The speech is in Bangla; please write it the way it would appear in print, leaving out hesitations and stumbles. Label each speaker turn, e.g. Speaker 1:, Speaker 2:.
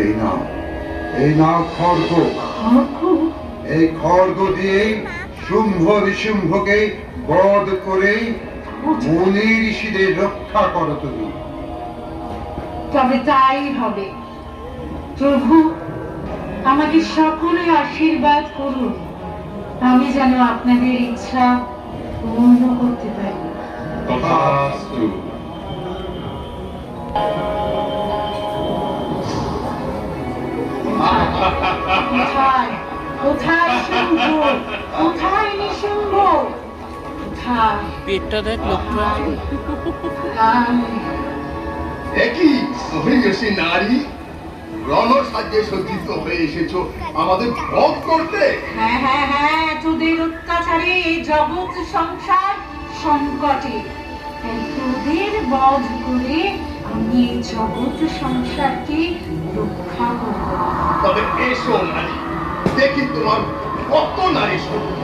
Speaker 1: এই নাও, এই নাও খড়গ। এই খড়গ দিয়ে শুম্ভ নিশুম্ভকে বধ করে মুনি ঋষিদের রক্ষা করো তুমি।
Speaker 2: তবে তাই হবে। প্রভু, আমাকে সকলে আশীর্বাদ করুন, আমি যেন আপনাদের ইচ্ছা পূর্ণ করতে পারি।
Speaker 3: তথাস্তু।
Speaker 2: কোথায় কোথায় শুম্ভ, কোথায় নিশুম্ভ, কোথায়?
Speaker 4: পেটটা দেখ লোকটা।
Speaker 3: একই মহিষী নারী রণসাজ্যে সজ্জিত হয়ে এসেছো আমাদের ভোগ করতে।
Speaker 2: হ্যাঁ হ্যাঁ হ্যাঁ, তোদের অত্যাচারে এই জগৎ সংসার সংকটে, তাই তোদের বধ করে আমি এই জগৎ সংসারকে রক্ষা করব।
Speaker 3: তবে এসো নারী, দেখি তোমার কত নারী শক্তি।